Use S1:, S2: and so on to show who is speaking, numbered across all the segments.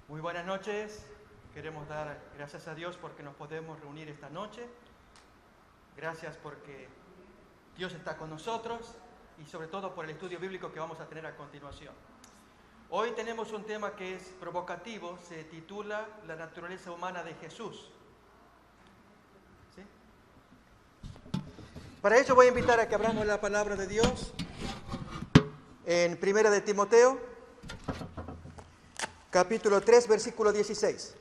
S1: Muy buenas noches. Queremos dar gracias a Dios porque nos podemos reunir esta noche. Gracias porque Dios está con nosotros y sobre todo por el estudio bíblico que vamos a tener a continuación. Hoy tenemos un tema que es provocativo, se titula La naturaleza humana de Jesús. ¿Sí? Para ello voy a invitar a que abramos la palabra de Dios en 1 de Timoteo, capítulo 3, versículo 16.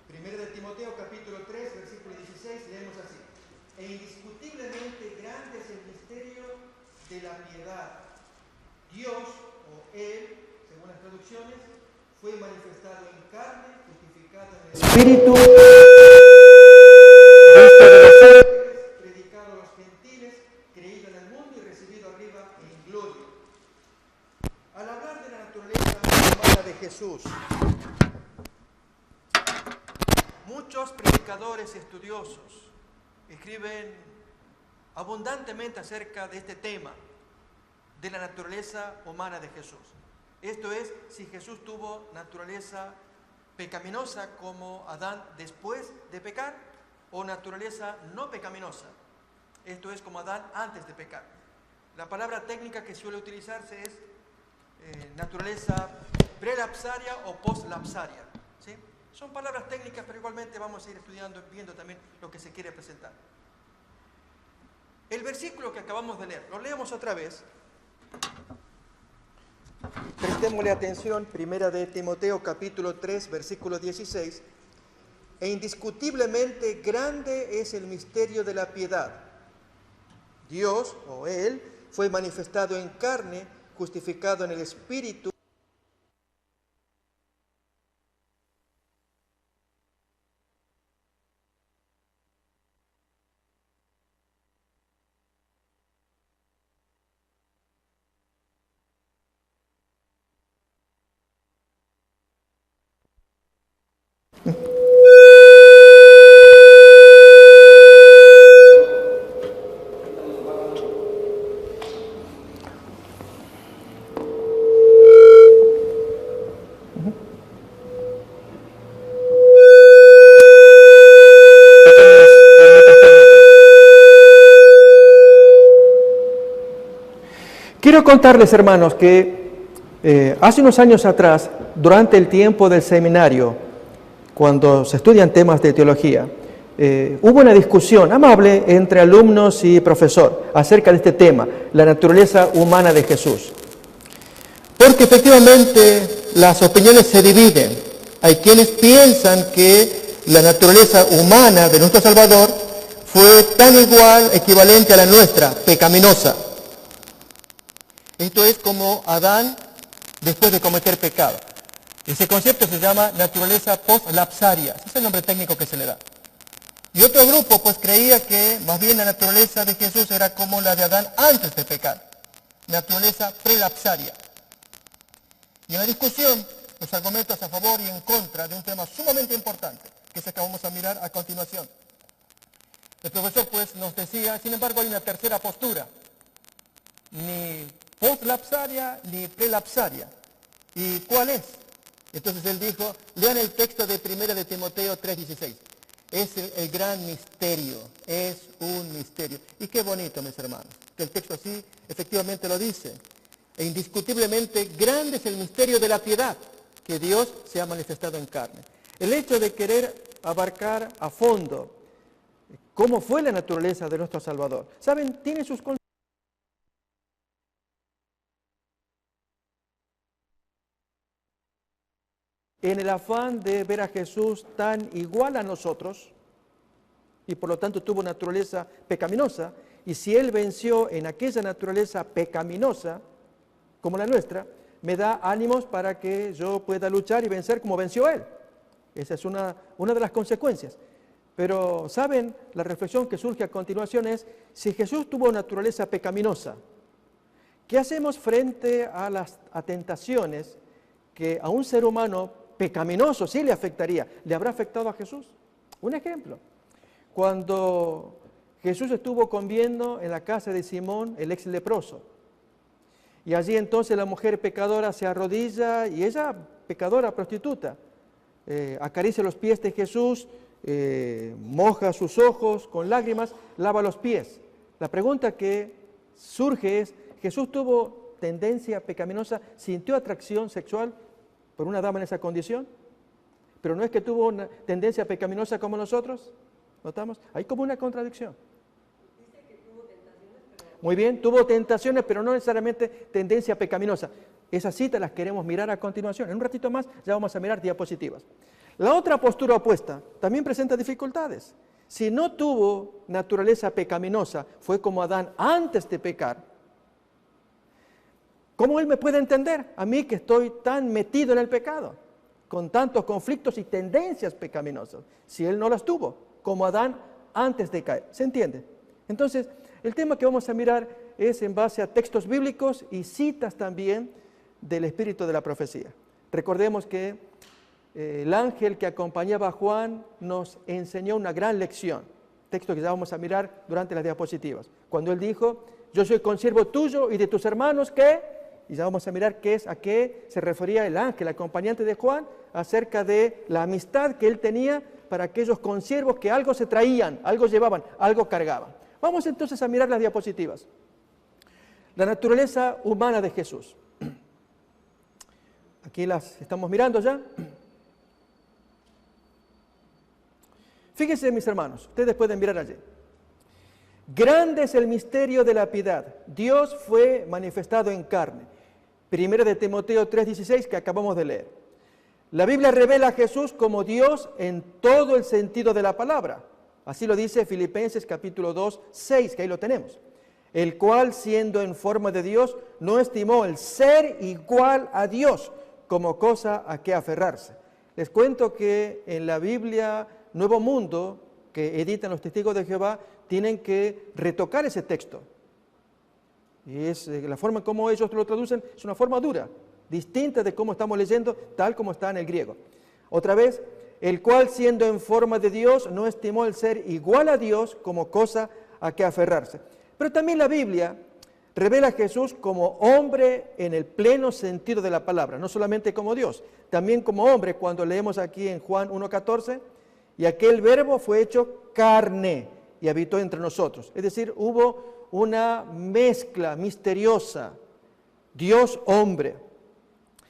S1: Primero de Timoteo, capítulo 3, versículo 16, leemos así. E indiscutiblemente grande es el misterio de la piedad. Dios, o Él, según las traducciones, fue manifestado en carne, justificado en el Espíritu, predicado a los gentiles, creído en el mundo y recibido arriba en gloria. Al hablar de la naturaleza humana de Jesús, muchos predicadores y estudiosos escriben abundantemente acerca de este tema, de la naturaleza humana de Jesús. Esto es, si Jesús tuvo naturaleza pecaminosa como Adán después de pecar, o naturaleza no pecaminosa. Esto es como Adán antes de pecar. La palabra técnica que suele utilizarse es naturaleza prelapsaria o postlapsaria. ¿Sí? Son palabras técnicas, pero igualmente vamos a ir estudiando, viendo también lo que se quiere presentar. El versículo que acabamos de leer, lo leemos otra vez. Prestémosle atención, 1 de Timoteo, capítulo 3, versículo 16. E indiscutiblemente grande es el misterio de la piedad. Dios, o Él, fue manifestado en carne, justificado en el Espíritu. Quiero contarles, hermanos, que hace unos años atrás, durante el tiempo del seminario, cuando se estudian temas de teología, hubo una discusión amable entre alumnos y profesor acerca de este tema, la naturaleza humana de Jesús. Porque efectivamente las opiniones se dividen. Hay quienes piensan que la naturaleza humana de nuestro Salvador fue tan igual, equivalente a la nuestra, pecaminosa. Esto es como Adán después de cometer pecado. Ese concepto se llama naturaleza postlapsaria. Ese es el nombre técnico que se le da. Y otro grupo pues creía que más bien la naturaleza de Jesús era como la de Adán antes de pecar. Naturaleza prelapsaria. Y en la discusión, los argumentos a favor y en contra de un tema sumamente importante, que es el que vamos a mirar a continuación. El profesor pues nos decía, sin embargo hay una tercera postura. Ni postlapsaria ni prelapsaria. ¿Y cuál es? Entonces él dijo, lean el texto de 1 de Timoteo 3:16. Es el gran misterio, es un misterio. Y qué bonito, mis hermanos, que el texto así efectivamente lo dice. E indiscutiblemente grande es el misterio de la piedad, que Dios se ha manifestado en carne. El hecho de querer abarcar a fondo cómo fue la naturaleza de nuestro Salvador, ¿saben? Tiene sus consecuencias. En el afán de ver a Jesús tan igual a nosotros, y por lo tanto tuvo naturaleza pecaminosa, y si Él venció en aquella naturaleza pecaminosa, como la nuestra, me da ánimos para que yo pueda luchar y vencer como venció Él. Esa es una de las consecuencias. Pero, ¿saben? La reflexión que surge a continuación es, si Jesús tuvo naturaleza pecaminosa, ¿qué hacemos frente a tentaciones que a un ser humano pecaminoso sí le afectaría? ¿Le habrá afectado a Jesús? Un ejemplo. Cuando Jesús estuvo comiendo en la casa de Simón, el ex leproso. Y allí entonces la mujer pecadora se arrodilla, y ella, pecadora, prostituta, acaricia los pies de Jesús, moja sus ojos con lágrimas, lava los pies. La pregunta que surge es, ¿Jesús tuvo tendencia pecaminosa, sintió atracción sexual por una dama en esa condición? Pero no es que tuvo una tendencia pecaminosa como nosotros, ¿notamos? Hay como una contradicción. Muy bien, tuvo tentaciones, pero no necesariamente tendencia pecaminosa. Esas citas las queremos mirar a continuación. En un ratito más ya vamos a mirar diapositivas. La otra postura opuesta también presenta dificultades. Si no tuvo naturaleza pecaminosa, fue como Adán antes de pecar, ¿cómo él me puede entender? A mí que estoy tan metido en el pecado, con tantos conflictos y tendencias pecaminosas, si él no las tuvo, como Adán antes de caer. ¿Se entiende? Entonces, el tema que vamos a mirar es en base a textos bíblicos y citas también del espíritu de la profecía. Recordemos que el ángel que acompañaba a Juan nos enseñó una gran lección, texto que ya vamos a mirar durante las diapositivas, cuando él dijo, yo soy consiervo tuyo y de tus hermanos, ¿qué? Y ya vamos a mirar a qué se refería el ángel, acompañante de Juan, acerca de la amistad que él tenía para aquellos consiervos que algo se traían, algo llevaban, algo cargaban. Vamos entonces a mirar las diapositivas. La naturaleza humana de Jesús. Aquí las estamos mirando ya. Fíjense, mis hermanos, ustedes pueden mirar allí. Grande es el misterio de la piedad. Dios fue manifestado en carne. Primera de Timoteo 3:16 que acabamos de leer. La Biblia revela a Jesús como Dios en todo el sentido de la palabra. Así lo dice Filipenses capítulo 2:6, que ahí lo tenemos. El cual, siendo en forma de Dios, no estimó el ser igual a Dios como cosa a que aferrarse. Les cuento que en la Biblia Nuevo Mundo, que editan los Testigos de Jehová, tienen que retocar ese texto. Y es la forma en cómo ellos lo traducen es una forma dura, distinta de cómo estamos leyendo, tal como está en el griego. Otra vez, el cual siendo en forma de Dios no estimó el ser igual a Dios como cosa a que aferrarse. Pero también la Biblia revela a Jesús como hombre en el pleno sentido de la palabra, no solamente como Dios, también como hombre, cuando leemos aquí en Juan 1:14, y aquel verbo fue hecho carne y habitó entre nosotros. Es decir, hubo una mezcla misteriosa, Dios-hombre.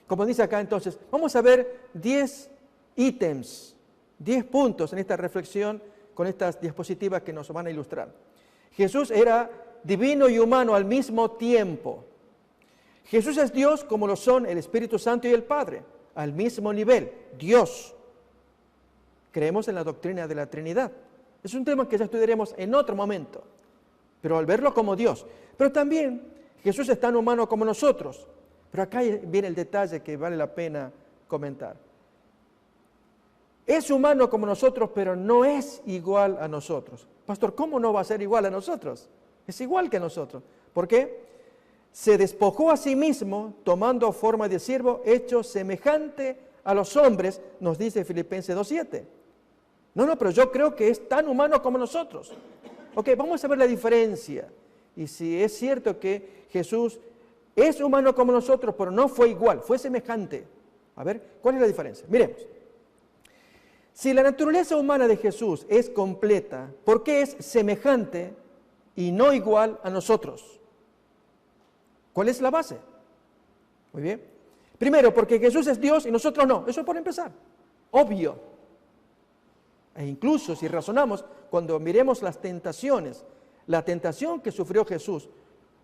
S1: Como dice acá entonces, vamos a ver 10 ítems, 10 puntos en esta reflexión con estas diapositivas que nos van a ilustrar. Jesús era divino y humano al mismo tiempo. Jesús es Dios como lo son el Espíritu Santo y el Padre, al mismo nivel, Dios. Creemos en la doctrina de la Trinidad. Es un tema que ya estudiaremos en otro momento, pero al verlo como Dios. Pero también Jesús es tan humano como nosotros. Pero acá viene el detalle que vale la pena comentar. Es humano como nosotros, pero no es igual a nosotros. Pastor, ¿cómo no va a ser igual a nosotros? Es igual que nosotros. ¿Por qué? Se despojó a sí mismo, tomando forma de siervo, hecho semejante a los hombres, nos dice Filipenses 2:7. No, pero yo creo que es tan humano como nosotros. Ok, vamos a ver la diferencia. Y si es cierto que Jesús es humano como nosotros, pero no fue igual, fue semejante. A ver, ¿cuál es la diferencia? Miremos. Si la naturaleza humana de Jesús es completa, ¿por qué es semejante y no igual a nosotros? ¿Cuál es la base? Muy bien. Primero, porque Jesús es Dios y nosotros no. Eso por empezar. Obvio. E incluso si razonamos, cuando miremos las tentaciones, la tentación que sufrió Jesús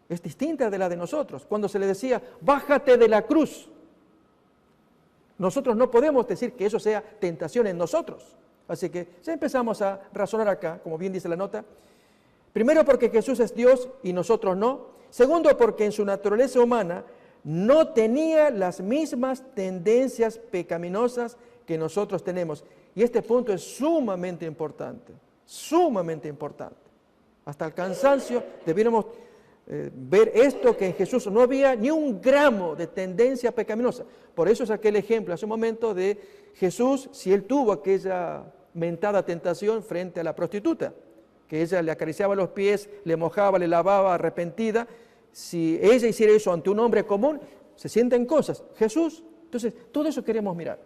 S1: es distinta de la de nosotros. Cuando se le decía, bájate de la cruz. Nosotros no podemos decir que eso sea tentación en nosotros. Así que ya empezamos a razonar acá, como bien dice la nota. Primero, porque Jesús es Dios y nosotros no. Segundo, porque en su naturaleza humana no tenía las mismas tendencias pecaminosas que nosotros tenemos. Y este punto es sumamente importante, sumamente importante. Hasta el cansancio debiéramos ver esto, que en Jesús no había ni un gramo de tendencia pecaminosa. Por eso saqué el ejemplo hace un momento de Jesús, si él tuvo aquella mentada tentación frente a la prostituta,
S2: que ella le acariciaba los pies, le mojaba, le lavaba, arrepentida. Si ella hiciera eso ante un hombre común, se sienten cosas. Jesús, entonces, todo eso queremos mirar.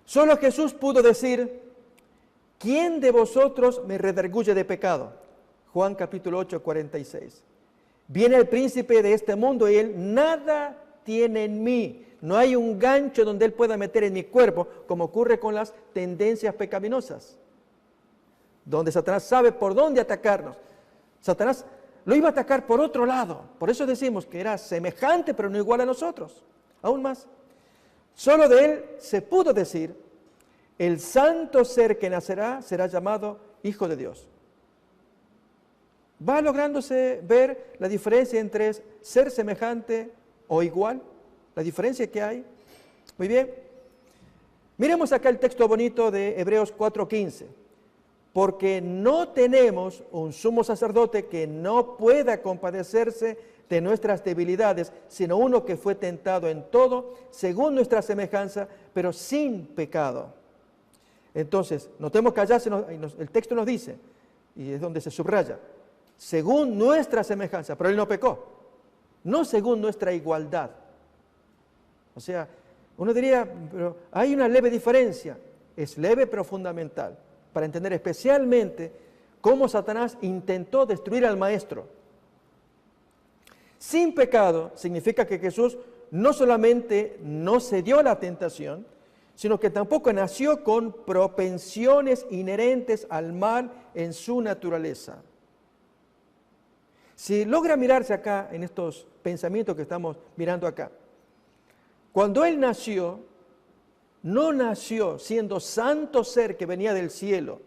S2: Solo Jesús pudo decir, ¿quién de vosotros me redarguye de pecado? Juan capítulo 8, 46. Viene el príncipe de este mundo y él nada tiene en mí. No hay un gancho donde él pueda meter en mi cuerpo, como ocurre con las tendencias pecaminosas, donde Satanás sabe por dónde atacarnos. Satanás lo iba a atacar por otro lado. Por eso decimos que era semejante, pero no igual a nosotros. Aún más, solo de él se pudo decir, el santo ser que nacerá será llamado Hijo de Dios. ¿Va lográndose ver la diferencia entre ser semejante o igual? La diferencia que hay. Muy bien. Miremos acá el texto bonito de Hebreos 4:15. Porque no tenemos un sumo sacerdote que no pueda compadecerse de nuestras debilidades, sino uno que fue tentado en todo, según nuestra semejanza, pero sin pecado. Entonces, notemos que allá el texto nos dice, y es donde se subraya, según nuestra semejanza, pero él no pecó, no según nuestra igualdad. O sea, uno diría, pero hay una leve diferencia, es leve pero fundamental, para entender especialmente cómo Satanás intentó destruir al Maestro. Sin pecado significa que Jesús no solamente no cedió a la tentación, sino que tampoco nació con propensiones inherentes al mal en su naturaleza. Si logra mirarse acá en estos pensamientos que estamos mirando acá, cuando él nació, no nació siendo santo ser que venía del cielo,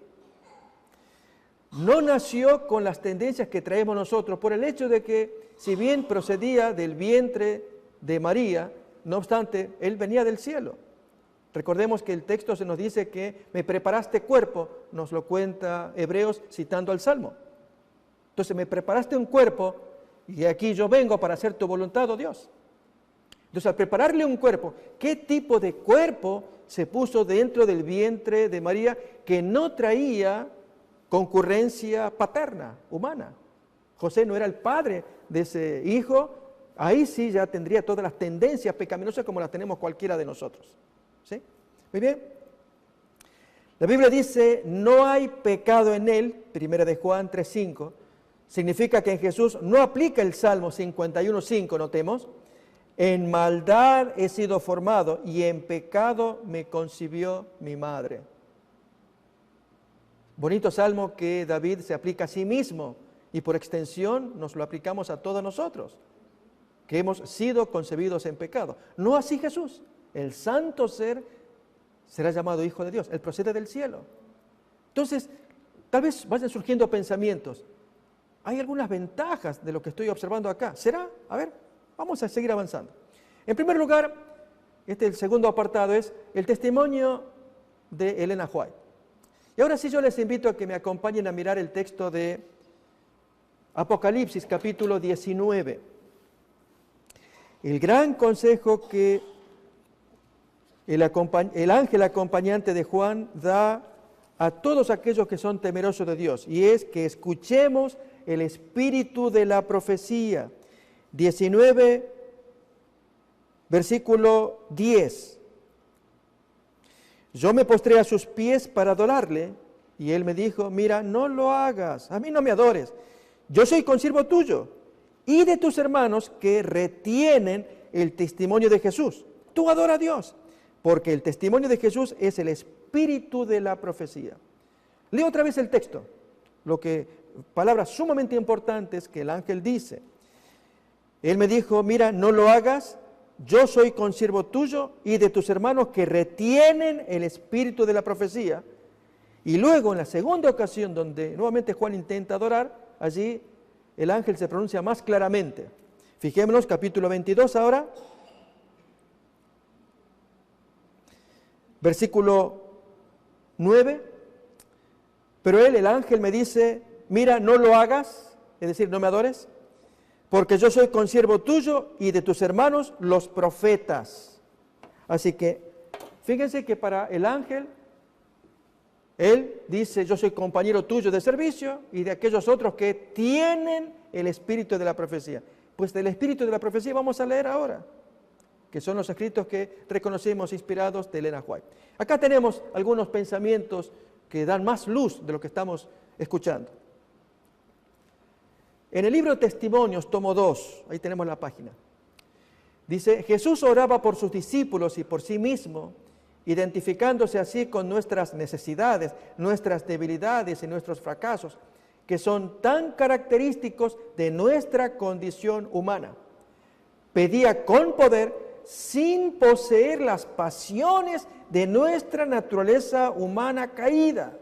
S2: no nació con las tendencias que traemos nosotros, por el hecho de que, si bien procedía del vientre de María, no obstante, él venía del cielo. Recordemos que el texto se nos dice que me preparaste cuerpo, nos lo cuenta Hebreos citando al Salmo. Entonces me preparaste un cuerpo y aquí yo vengo para hacer tu voluntad, oh Dios. Entonces al prepararle un cuerpo, ¿qué tipo de cuerpo se puso dentro del vientre de María que no traía concurrencia paterna, humana? José no era el padre de ese hijo, ahí sí ya tendría todas las tendencias pecaminosas como las tenemos cualquiera de nosotros. ¿Sí? Muy bien. La Biblia dice, no hay pecado en él, 1 de Juan 3:5, significa que en Jesús no aplica el Salmo 51:5, notemos, en maldad he sido formado y en pecado me concibió mi madre. Bonito salmo que David se aplica a sí mismo y por extensión nos lo aplicamos a todos nosotros, que hemos sido concebidos en pecado. No así Jesús. El santo ser será llamado Hijo de Dios. Él procede del cielo. Entonces, tal vez vayan surgiendo pensamientos. Hay algunas ventajas de lo que estoy observando acá. ¿Será? A ver, vamos a seguir avanzando. En primer lugar, el segundo apartado es el testimonio de Elena White. Y ahora sí yo les invito a que me acompañen a mirar el texto de Apocalipsis capítulo 19. El gran consejo que el ángel acompañante de Juan da a todos aquellos que son temerosos de Dios, y es que escuchemos el espíritu de la profecía. 19, versículo 10. Yo me postré a sus pies para adorarle, y él me dijo, mira, no lo hagas, a mí no me adores, yo soy consiervo tuyo y de tus hermanos que retienen el testimonio de Jesús. Tú adora a Dios, porque el testimonio de Jesús es el espíritu de la profecía. Leo otra vez el texto, palabras sumamente importantes que el ángel dice. Él me dijo, mira, no lo hagas, yo soy consiervo tuyo y de tus hermanos que retienen el espíritu de la profecía. Y luego en la segunda ocasión donde nuevamente Juan intenta adorar, allí el ángel se pronuncia más claramente. Fijémonos, capítulo 22 ahora, versículo 9. Pero el ángel me dice, mira, no lo hagas, es decir, no me adores, porque yo soy consiervo tuyo y de tus hermanos los profetas. Así que, fíjense que para el ángel, Él dice, yo soy compañero tuyo de servicio y de aquellos otros que tienen el espíritu de la profecía. Pues del espíritu de la profecía vamos a leer ahora, que son los escritos que reconocemos inspirados de Elena White. Acá tenemos algunos pensamientos que dan más luz de lo que estamos escuchando. En el libro Testimonios, tomo 2, ahí tenemos la página, dice, Jesús oraba por sus discípulos y por sí mismo, identificándose así con nuestras necesidades, nuestras debilidades y nuestros fracasos, que son tan característicos de nuestra condición humana. Pedía con poder, sin poseer las pasiones de nuestra naturaleza humana caída,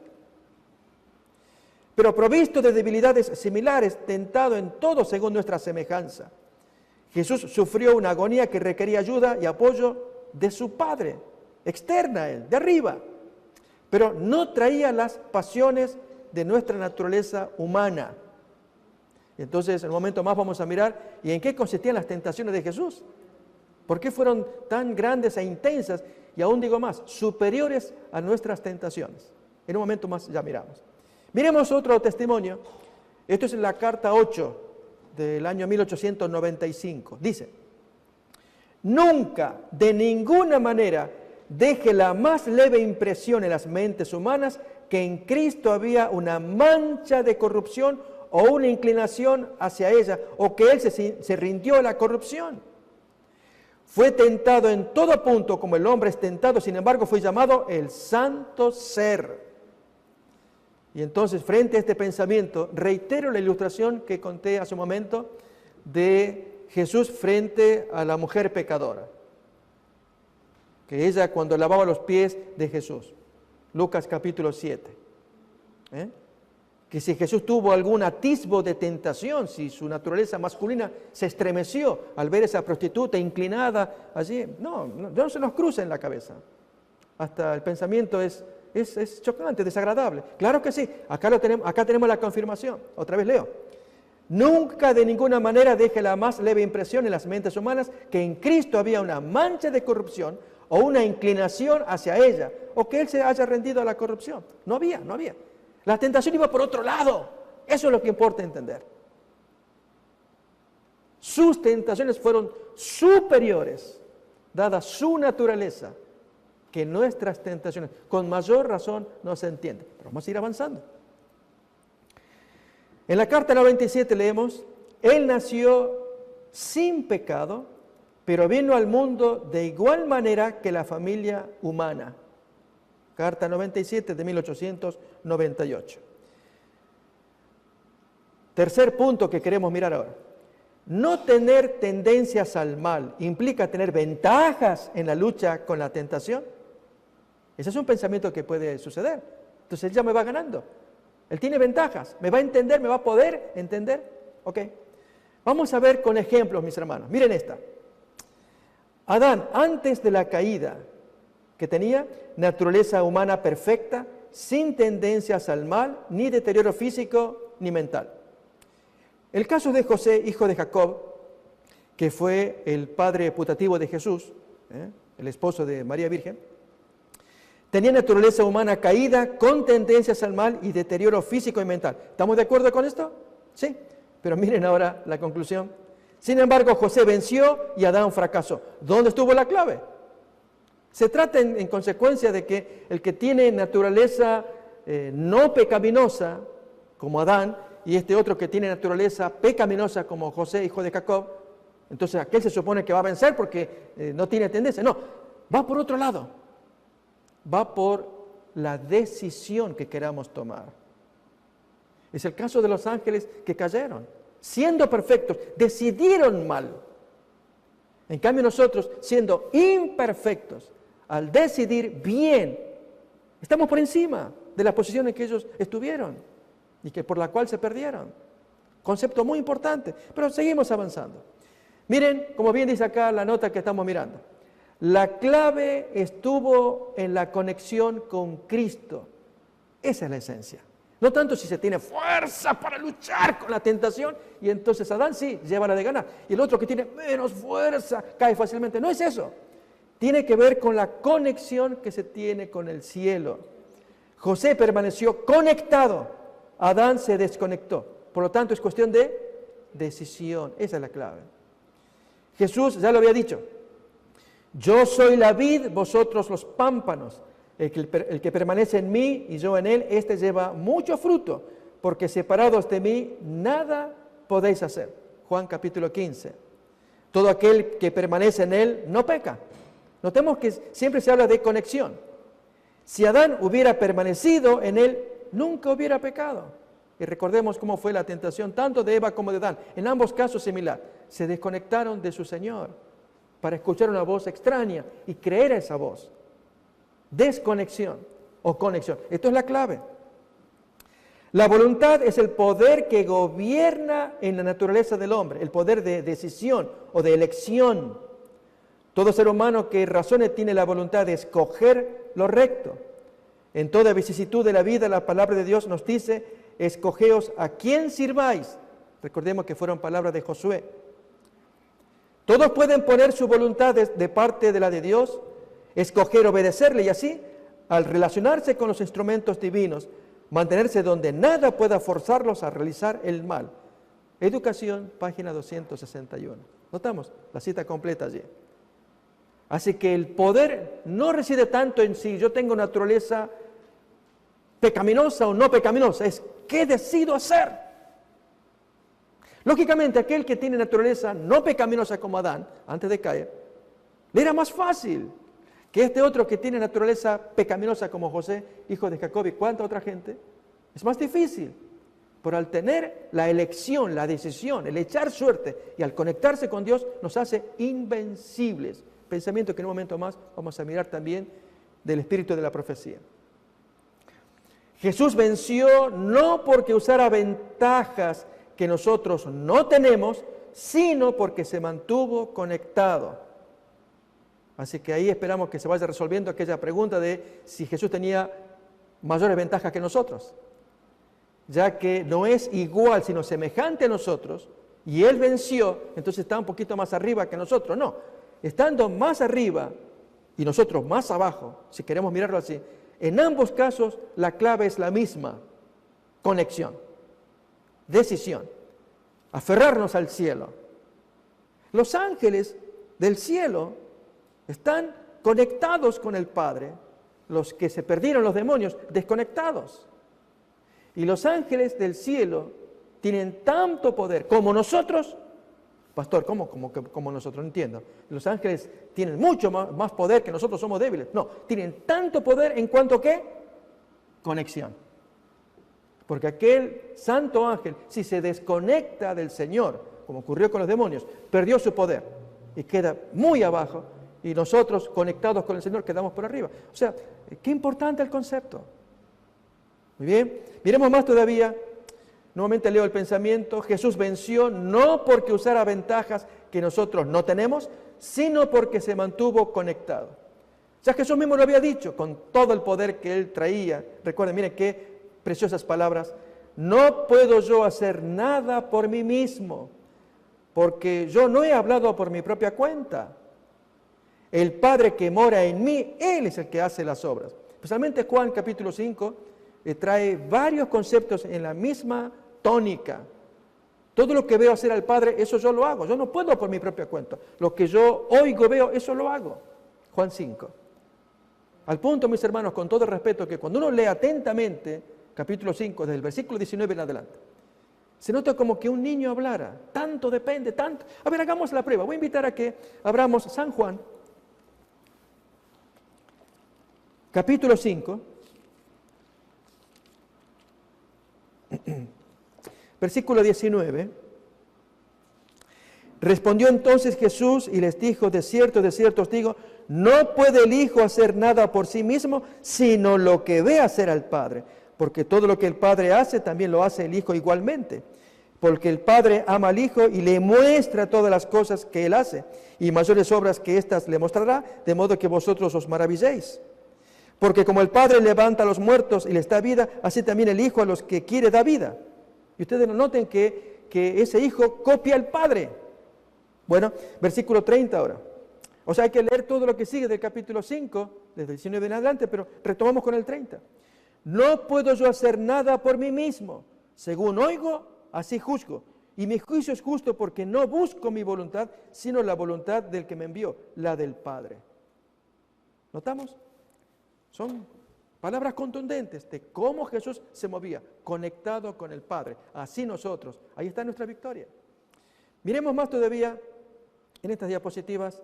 S2: pero provisto de debilidades similares, tentado en todo según nuestra semejanza. Jesús sufrió una agonía que requería ayuda y apoyo de su Padre, externa a Él, de arriba, pero no traía las pasiones de nuestra naturaleza humana. Entonces, en un momento más vamos a mirar, ¿y en qué consistían las tentaciones de Jesús? ¿Por qué fueron tan grandes e intensas, y aún digo más, superiores a nuestras tentaciones? En un momento más ya miramos. Miremos otro testimonio. Esto es en la carta 8 del año 1895. Dice, nunca, de ninguna manera, deje la más leve impresión en las mentes humanas que en Cristo había una mancha de corrupción o una inclinación hacia ella, o que Él se rindió a la corrupción. Fue tentado en todo punto como el hombre es tentado, sin embargo fue llamado el santo ser. Y entonces, frente a este pensamiento, reitero la ilustración que conté hace un momento de Jesús frente a la mujer pecadora, que ella cuando lavaba los pies de Jesús, Lucas capítulo 7, que si Jesús tuvo algún atisbo de tentación, si su naturaleza masculina se estremeció al ver esa prostituta inclinada allí, no se nos cruza en la cabeza. Hasta el pensamiento es chocante, desagradable. Claro que sí, acá tenemos la confirmación. Otra vez leo. Nunca de ninguna manera deje la más leve impresión en las mentes humanas que en Cristo había una mancha de corrupción o una inclinación hacia ella, o que Él se haya rendido a la corrupción. No había. La tentación iba por otro lado. Eso es lo que importa entender. Sus tentaciones fueron superiores, dada su naturaleza, que nuestras tentaciones. Con mayor razón no se entiende. Pero vamos a ir avanzando. En la carta 97 leemos, Él nació sin pecado, pero vino al mundo de igual manera que la familia humana. Carta 97 de 1898. Tercer punto que queremos mirar ahora. No tener tendencias al mal implica tener ventajas en la lucha con la tentación. Ese es un pensamiento que puede suceder. Entonces él ya me va ganando. Él tiene ventajas. ¿Me va a entender? ¿Me va a poder entender? Ok. Vamos a ver con ejemplos, mis hermanos. Miren esta. Adán, antes de la caída, que tenía naturaleza humana perfecta, sin tendencias al mal, ni deterioro físico, ni mental. El caso de José, hijo de Jacob, que fue el padre putativo de Jesús, el esposo de María Virgen, tenía naturaleza humana caída, con tendencias al mal y deterioro físico y mental. ¿Estamos de acuerdo con esto? Sí. Pero miren ahora la conclusión. Sin embargo, José venció y Adán fracasó. ¿Dónde estuvo la clave? Se trata en consecuencia de que el que tiene naturaleza no pecaminosa, como Adán, y este otro que tiene naturaleza pecaminosa, como José, hijo de Jacob, entonces aquel se supone que va a vencer porque no tiene tendencia. No, va por otro lado. Va por la decisión que queramos tomar. Es el caso de los ángeles que cayeron. Siendo perfectos, decidieron mal. En cambio nosotros, siendo imperfectos, al decidir bien, estamos por encima de la posición en que ellos estuvieron y que por la cual se perdieron. Concepto muy importante, pero seguimos avanzando. Miren, como bien dice acá la nota que estamos mirando. La clave estuvo en la conexión con Cristo. Esa es la esencia. No tanto si se tiene fuerza para luchar con la tentación, y entonces Adán sí, lleva la de ganar. Y el otro que tiene menos fuerza, cae fácilmente. No es eso. Tiene que ver con la conexión que se tiene con el cielo. José permaneció conectado, Adán se desconectó. Por lo tanto, es cuestión de decisión. Esa es la clave. Jesús ya lo había dicho. Yo soy la vid, vosotros los pámpanos. El que permanece en mí y yo en él, este lleva mucho fruto, porque separados de mí nada podéis hacer. Juan capítulo 15. Todo aquel que permanece en él no peca. Notemos que siempre se habla de conexión. Si Adán hubiera permanecido en él, nunca hubiera pecado. Y recordemos cómo fue la tentación tanto de Eva como de Adán. En ambos casos similar. Se desconectaron de su Señor para escuchar una voz extraña y creer a esa voz. Desconexión o conexión. Esto es la clave. La voluntad es el poder que gobierna en la naturaleza del hombre, el poder de decisión o de elección. Todo ser humano que razone tiene la voluntad de escoger lo recto. En toda vicisitud de la vida, la palabra de Dios nos dice: escogeos a quién sirváis. Recordemos que fueron palabras de Josué. Todos pueden poner su voluntad de parte de la de Dios, escoger obedecerle, y así, al relacionarse con los instrumentos divinos, mantenerse donde nada pueda forzarlos a realizar el mal. Educación, página 261. Notamos la cita completa allí. Así que el poder no reside tanto en si yo tengo naturaleza pecaminosa o no pecaminosa, es qué decido hacer. Lógicamente, aquel que tiene naturaleza no pecaminosa como Adán, antes de caer, le era más fácil que este otro que tiene naturaleza pecaminosa como José, hijo de Jacob, y cuánta otra gente. Es más difícil. Pero al tener la elección, la decisión, el echar suerte y al conectarse con Dios, nos hace invencibles. Pensamiento que en un momento más vamos a mirar también del espíritu de la profecía. Jesús venció no porque usara ventajas que nosotros no tenemos, sino porque se mantuvo conectado. Así que ahí esperamos que se vaya resolviendo aquella pregunta de si Jesús tenía mayores ventajas que nosotros, ya que no es igual, sino semejante a nosotros, y Él venció, entonces está un poquito más arriba que nosotros. No, estando más arriba y nosotros más abajo, si queremos mirarlo así, en ambos casos la clave es la misma: conexión, decisión, aferrarnos al cielo. Los ángeles del cielo están conectados con el Padre, los que se perdieron, los demonios, desconectados. Y los ángeles del cielo tienen tanto poder como nosotros. Pastor, ¿cómo nosotros? No entiendo. Los ángeles tienen mucho más poder que nosotros, somos débiles. No, tienen tanto poder en cuanto que conexión. Porque aquel santo ángel, si se desconecta del Señor, como ocurrió con los demonios, perdió su poder y queda muy abajo, y nosotros conectados con el Señor quedamos por arriba. O sea, qué importante el concepto. Muy bien, miremos más todavía. Nuevamente leo el pensamiento. Jesús venció no porque usara ventajas que nosotros no tenemos, sino porque se mantuvo conectado. Ya Jesús mismo lo había dicho, con todo el poder que Él traía. Recuerden, miren qué preciosas palabras. No puedo yo hacer nada por mí mismo, porque yo no he hablado por mi propia cuenta. El Padre que mora en mí, Él es el que hace las obras. Especialmente Juan capítulo 5 trae varios conceptos en la misma tónica. Todo lo que veo hacer al Padre, eso yo lo hago. Yo no puedo por mi propia cuenta. Lo que yo oigo, veo, eso lo hago. Juan 5. Al punto, mis hermanos, con todo respeto, que cuando uno lee atentamente capítulo 5, desde el versículo 19 en adelante, se nota como que un niño hablara. Tanto depende, tanto. A ver, hagamos la prueba. Voy a invitar a que abramos San Juan, capítulo 5, versículo 19. Respondió entonces Jesús y les dijo: de cierto os digo, no puede el Hijo hacer nada por sí mismo, sino lo que ve hacer al Padre. Porque todo lo que el Padre hace, también lo hace el Hijo igualmente. Porque el Padre ama al Hijo y le muestra todas las cosas que Él hace, y mayores obras que éstas le mostrará, de modo que vosotros os maravilléis. Porque como el Padre levanta a los muertos y les da vida, así también el Hijo a los que quiere da vida. Y ustedes noten que ese Hijo copia al Padre. Bueno, versículo 30 ahora. O sea, hay que leer todo lo que sigue del capítulo 5, desde el 19 en adelante, pero retomamos con el 30. No puedo yo hacer nada por mí mismo. Según oigo, así juzgo. Y mi juicio es justo porque no busco mi voluntad, sino la voluntad del que me envió, la del Padre. ¿Notamos? Son palabras contundentes de cómo Jesús se movía, conectado con el Padre. Así nosotros. Ahí está nuestra victoria. Miremos más todavía en estas diapositivas.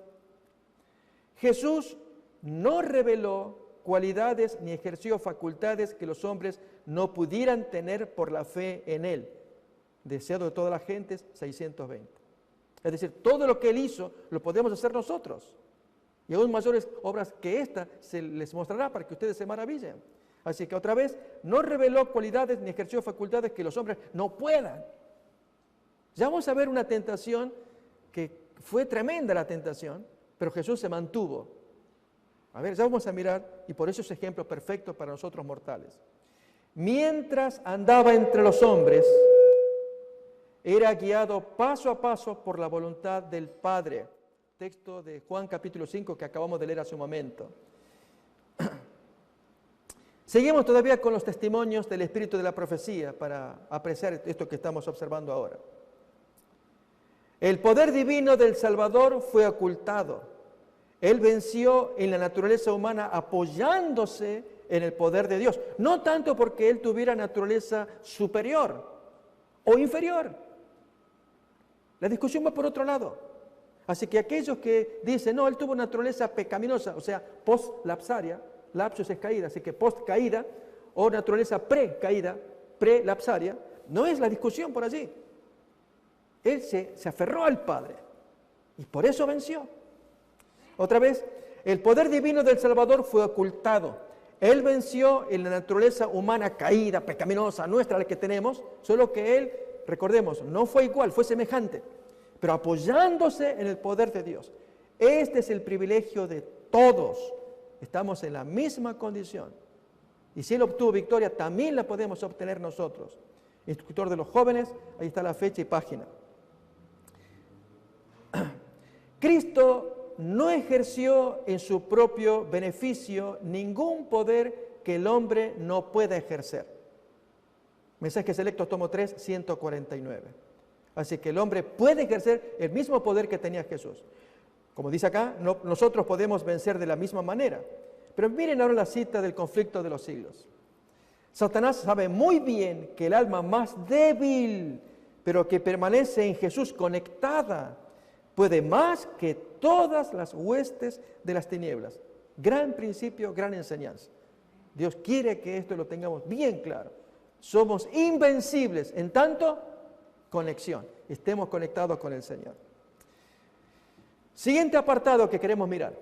S2: Jesús no reveló cualidades ni ejerció facultades que los hombres no pudieran tener por la fe en Él. Deseado de todas las gentes, 620. Es decir, todo lo que Él hizo lo podemos hacer nosotros. Y aún mayores obras que esta se les mostrará para que ustedes se maravillen. Así que otra vez, no reveló cualidades ni ejerció facultades que los hombres no puedan. Ya vamos a ver una tentación que fue tremenda la tentación, pero Jesús se mantuvo. A ver, ya vamos a mirar, y por eso es ejemplo perfecto para nosotros mortales. Mientras andaba entre los hombres, era guiado paso a paso por la voluntad del Padre. Texto de Juan capítulo 5 que acabamos de leer hace un momento. Seguimos todavía con los testimonios del espíritu de la profecía para apreciar esto que estamos observando ahora. El poder divino del Salvador fue ocultado. Él venció en la naturaleza humana apoyándose en el poder de Dios. No tanto porque Él tuviera naturaleza superior o inferior. La discusión va por otro lado. Así que aquellos que dicen, no, Él tuvo naturaleza pecaminosa, o sea, post-lapsaria, lapsus es caída, así que post-caída, o naturaleza pre-caída, pre-lapsaria, no es la discusión por allí. Él se aferró al Padre y por eso venció. Otra vez, el poder divino del Salvador fue ocultado. Él venció en la naturaleza humana caída, pecaminosa, nuestra, la que tenemos, solo que Él, recordemos, no fue igual, fue semejante, pero apoyándose en el poder de Dios. Este es el privilegio de todos. Estamos en la misma condición. Y si Él obtuvo victoria, también la podemos obtener nosotros. Instructor de los jóvenes, ahí está la fecha y página. Cristo no ejerció en su propio beneficio ningún poder que el hombre no pueda ejercer. Mensaje Selectos, tomo 3, 149. Así que el hombre puede ejercer el mismo poder que tenía Jesús. Como dice acá, nosotros podemos vencer de la misma manera. Pero miren ahora la cita del conflicto de los siglos. Satanás sabe muy bien que el alma más débil, pero que permanece en Jesús conectada, puede más que todas las huestes de las tinieblas. Gran principio, gran enseñanza. Dios quiere que esto lo tengamos bien claro. Somos invencibles en tanto conexión. Estemos conectados con el Señor. Siguiente apartado que queremos mirar.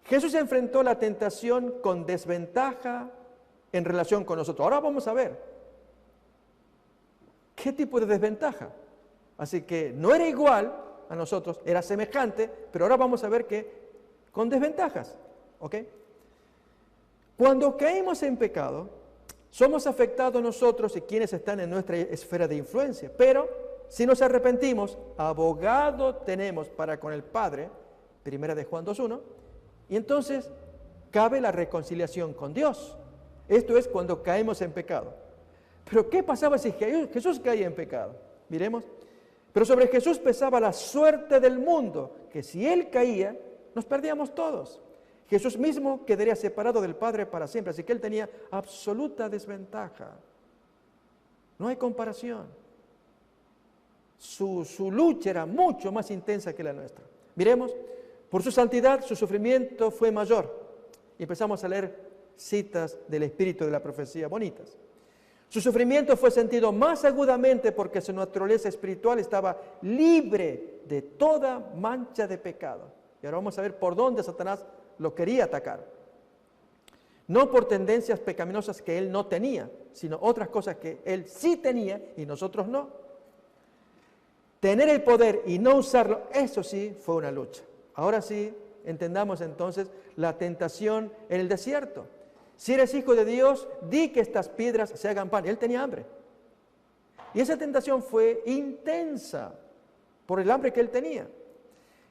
S2: Jesús enfrentó la tentación con desventaja en relación con nosotros. Ahora vamos a ver qué tipo de desventaja. Así que no era igual a nosotros, era semejante, pero ahora vamos a ver que con desventajas. ¿Ok? Cuando caímos en pecado, somos afectados nosotros y quienes están en nuestra esfera de influencia, pero si nos arrepentimos, abogado tenemos para con el Padre, primera de Juan 2:1, y entonces cabe la reconciliación con Dios. Esto es cuando caemos en pecado. Pero ¿qué pasaba si Jesús caía en pecado? Miremos. Pero sobre Jesús pesaba la suerte del mundo, que si Él caía, nos perdíamos todos. Jesús mismo quedaría separado del Padre para siempre, así que Él tenía absoluta desventaja. No hay comparación. Su lucha era mucho más intensa que la nuestra. Miremos, por su santidad, su sufrimiento fue mayor. Y empezamos a leer citas del espíritu de la profecía bonitas. Su sufrimiento fue sentido más agudamente porque su naturaleza espiritual estaba libre de toda mancha de pecado. Y ahora vamos a ver por dónde Satanás lo quería atacar. No por tendencias pecaminosas que él no tenía, sino otras cosas que él sí tenía y nosotros no. Tener el poder y no usarlo, eso sí fue una lucha. Ahora sí, entendamos entonces la tentación en el desierto. Si eres hijo de Dios, di que estas piedras se hagan pan. Él tenía hambre. Y esa tentación fue intensa por el hambre que él tenía.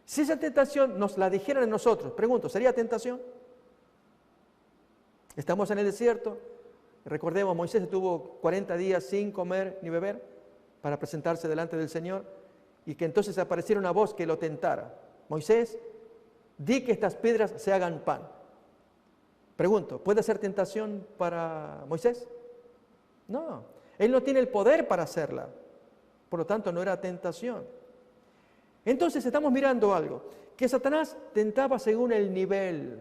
S2: Si esa tentación nos la dijeran a nosotros, pregunto, ¿sería tentación? Estamos en el desierto, Recordemos, Moisés estuvo 40 días sin comer ni beber para presentarse delante del Señor y que entonces apareciera una voz que lo tentara. Moisés, di que estas piedras se hagan pan. Pregunto, ¿puede ser tentación para Moisés? No, él no tiene el poder para hacerla. Por lo tanto, no era tentación. Entonces estamos mirando algo, que Satanás tentaba según el nivel.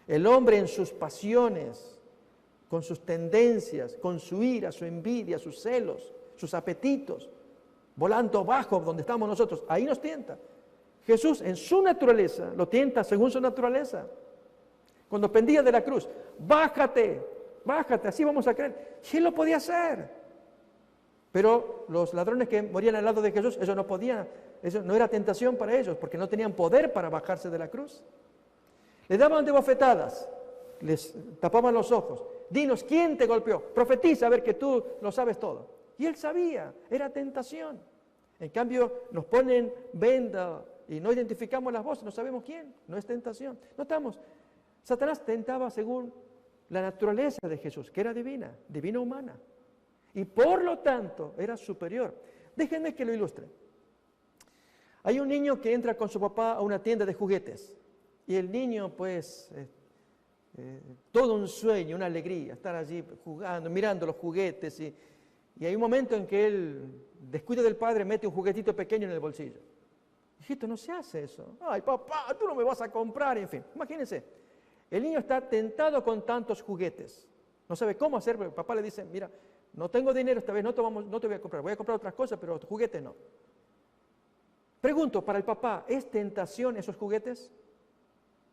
S2: El hombre en sus pasiones, con sus tendencias, con su ira, su envidia, sus celos, sus apetitos, volando bajo donde estamos nosotros, ahí nos tienta. Jesús en su naturaleza lo tienta según su naturaleza. Cuando pendía de la cruz, bájate, bájate, así vamos a creer. Sí lo podía hacer. Pero los ladrones que morían al lado de Jesús, ellos no podían, eso no era tentación para ellos, porque no tenían poder para bajarse de la cruz. Le daban de bofetadas, les tapaban los ojos. Dinos, ¿quién te golpeó? Profetiza a ver que tú lo sabes todo. Y él sabía, era tentación. En cambio, nos ponen venda y no identificamos las voces, no sabemos quién, no es tentación. Notamos, Satanás tentaba según la naturaleza de Jesús, que era divina, divina humana. Y por lo tanto, era superior. Déjenme que lo ilustre. Hay un niño que entra con su papá a una tienda de juguetes. Y el niño, pues, todo un sueño, una alegría, estar allí jugando, mirando los juguetes. Y hay un momento en que él, descuido del padre, mete un juguetito pequeño en el bolsillo. Hijito, no se hace eso. Ay, papá, tú no me vas a comprar. En fin, imagínense. El niño está tentado con tantos juguetes. No sabe cómo hacer, pero el papá le dice, mira, no tengo dinero esta vez, no te voy a comprar. Voy a comprar otras cosas, pero juguetes no. Pregunto, para el papá, ¿es tentación esos juguetes?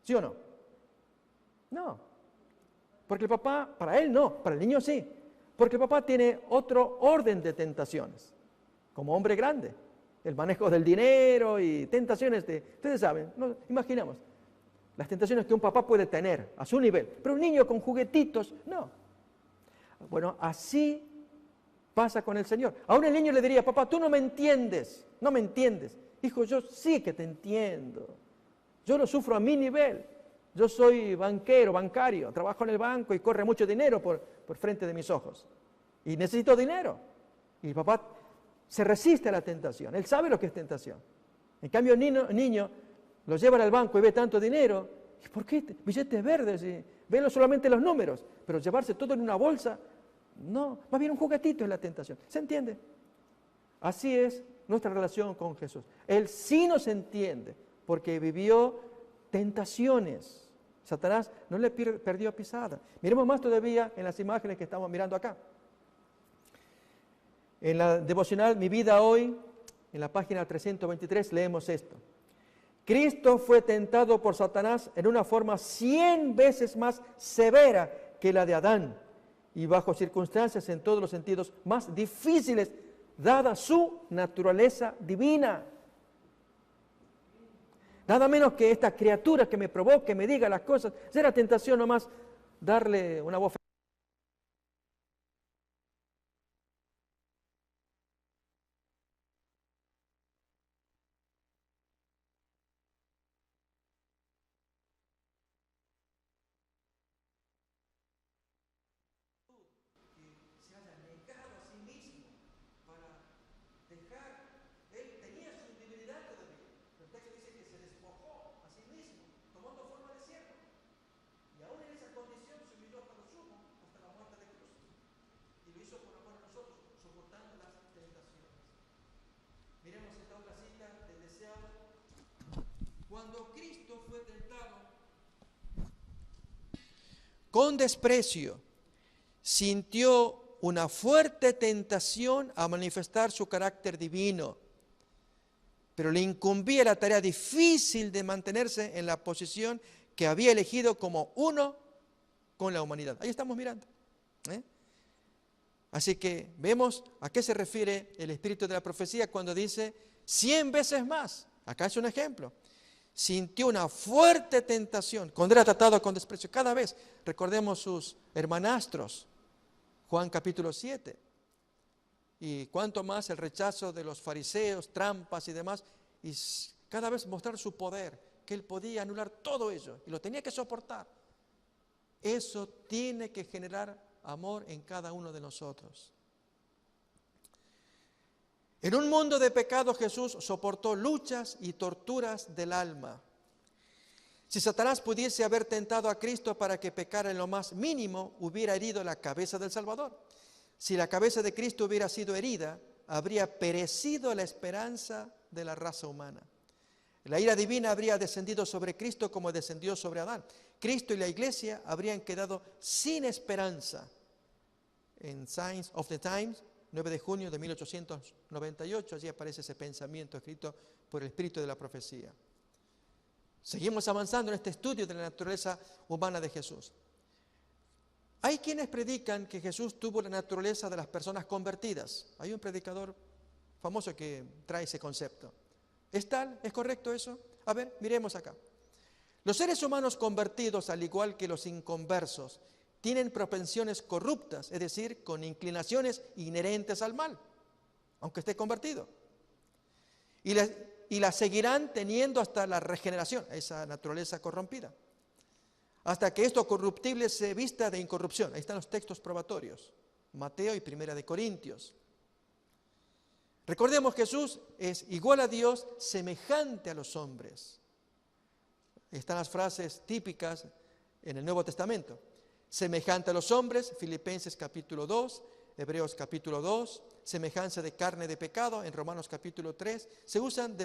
S2: ¿Sí o no? No. Porque el papá, para él no, para el niño sí. Porque el papá tiene otro orden de tentaciones. Como hombre grande. El manejo del dinero y tentaciones de... Ustedes saben, no, imaginamos. Las tentaciones que un papá puede tener a su nivel. Pero un niño con juguetitos, no. Bueno, así pasa con el Señor. A un niño le diría, papá, tú no me entiendes, no me entiendes. Hijo, yo sí que te entiendo. Yo lo sufro a mi nivel. Yo soy bancario, trabajo en el banco y corre mucho dinero por frente de mis ojos. Y necesito dinero. Y el papá se resiste a la tentación. Él sabe lo que es tentación. En cambio, el niño lo llevan al banco y ve tanto dinero. ¿Y por qué? Billetes verdes. Y ven solamente los números. Pero llevarse todo en una bolsa, no. Más bien un juguetito es la tentación. ¿Se entiende? Así es nuestra relación con Jesús. Él sí nos entiende porque vivió tentaciones. Satanás no le perdió pisada. Miremos más todavía en las imágenes que estamos mirando acá. En la devocional Mi Vida Hoy, en la página 323, leemos esto. Cristo fue tentado por Satanás en una forma 100 veces más severa que la de Adán y bajo circunstancias en todos los sentidos más difíciles, dada su naturaleza divina. Nada menos que esta criatura que me provoque, me diga las cosas, será tentación nomás darle una bofetada. Cuando Cristo fue tentado con desprecio, sintió una fuerte tentación a manifestar su carácter divino, pero le incumbía la tarea difícil de mantenerse en la posición que había elegido como uno con la humanidad. Ahí estamos mirando. Así que vemos a qué se refiere el espíritu de la profecía cuando dice 100 veces más. Acá es un ejemplo. Sintió una fuerte tentación cuando era tratado con desprecio. Cada vez, recordemos sus hermanastros, Juan capítulo 7. Y cuanto más el rechazo de los fariseos, trampas y demás. Y cada vez mostrar su poder, que él podía anular todo ello y lo tenía que soportar. Eso tiene que generar amor en cada uno de nosotros. En un mundo de pecado, Jesús soportó luchas y torturas del alma. Si Satanás pudiese haber tentado a Cristo para que pecara en lo más mínimo, hubiera herido la cabeza del Salvador. Si la cabeza de Cristo hubiera sido herida, habría perecido la esperanza de la raza humana. La ira divina habría descendido sobre Cristo como descendió sobre Adán. Cristo y la iglesia habrían quedado sin esperanza. En Signs of the Times, 9 de junio de 1898, allí aparece ese pensamiento escrito por el espíritu de la profecía. Seguimos avanzando en este estudio de la naturaleza humana de Jesús. Hay quienes predican que Jesús tuvo la naturaleza de las personas convertidas. Hay un predicador famoso que trae ese concepto. ¿Es tal? ¿Es correcto eso? A ver, miremos acá. Los seres humanos convertidos, al igual que los inconversos, tienen propensiones corruptas, es decir, con inclinaciones inherentes al mal, aunque esté convertido. Y las seguirán teniendo hasta la regeneración, esa naturaleza corrompida, hasta que esto corruptible se vista de incorrupción. Ahí están los textos probatorios, Mateo y Primera de Corintios. Recordemos, Jesús es igual a Dios, semejante a los hombres. Están las frases típicas en el Nuevo Testamento. Semejante a los hombres, Filipenses capítulo 2, Hebreos capítulo 2, semejanza de carne de pecado, en Romanos capítulo 3, se usan